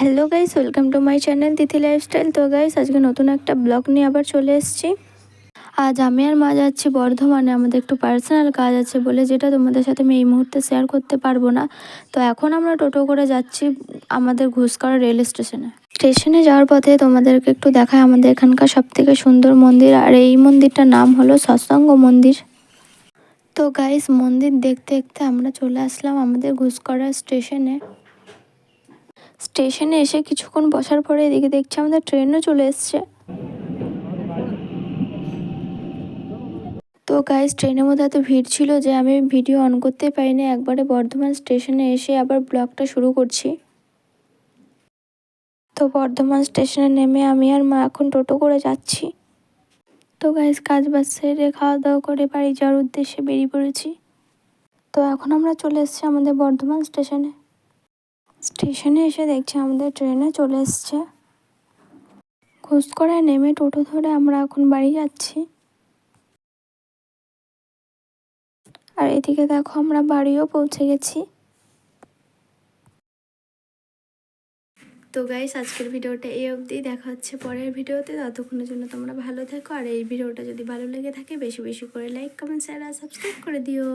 Hello guys, welcome to my channel Tithi lifestyle. তো guys, আজকে নতুন একটা ব্লগ নিয়ে আবার চলে এসেছি। আজ আমি আর মা যাচ্ছি বর্ধমানে, আমাদের একটু পার্সোনাল কাজ আছে বলে, যেটা তোমাদের সাথে আমি এই মুহূর্তে শেয়ার করতে পারবো না। তো এখন আমরা টোটো করে যাচ্ছি আমাদের ঘুষকরা রেল স্টেশনে যাওয়ার পথে তোমাদেরকে একটু দেখায় আমাদের এখানকার সবথেকে সুন্দর মন্দির, আর এই মন্দিরটার নাম হলো সৎসঙ্গ মন্দির। তো গাইস, মন্দির দেখতে দেখতে আমরা চলে আসলাম আমাদের ঘুষকরা স্টেশনে এসে কিছুক্ষণ বসার পরে এদিকে দেখছি আমাদের ট্রেনও চলে এসছে। তো গাইস, ট্রেনের মধ্যে এত ভিড় ছিল যে আমি ভিডিও অন করতে পারিনি। একবারে বর্ধমান স্টেশনে এসে আবার ব্লগটা শুরু করছি। তো বর্ধমান স্টেশনে নেমে আমি আর মা এখন টোটো করে যাচ্ছি। তো গাইস, কাজ বাজ সেরে খাওয়া দাওয়া করে বাড়ি যাওয়ার উদ্দেশ্যে বেরিয়ে পড়েছি। তো এখন আমরা চলে এসেছি আমাদের বর্ধমান স্টেশনে এসে দেখছি আমাদের ট্রেনে চলে এসছে। ঘুষকরায় নেমে টোটো ধরে আমরা এখন বাড়ি যাচ্ছি। আর এদিকে দেখো আমরা বাড়িও পৌঁছে গেছি। তো গাইস, আজকের ভিডিওটা এই অবধি। দেখা হচ্ছে পরের ভিডিওতে। ততক্ষণের জন্য তোমরা ভালো থেকো। আর এই ভিডিওটা যদি ভালো লেগে থাকে বেশি বেশি করে লাইক, কমেন্ট, শেয়ার আর সাবস্ক্রাইব করে দিও।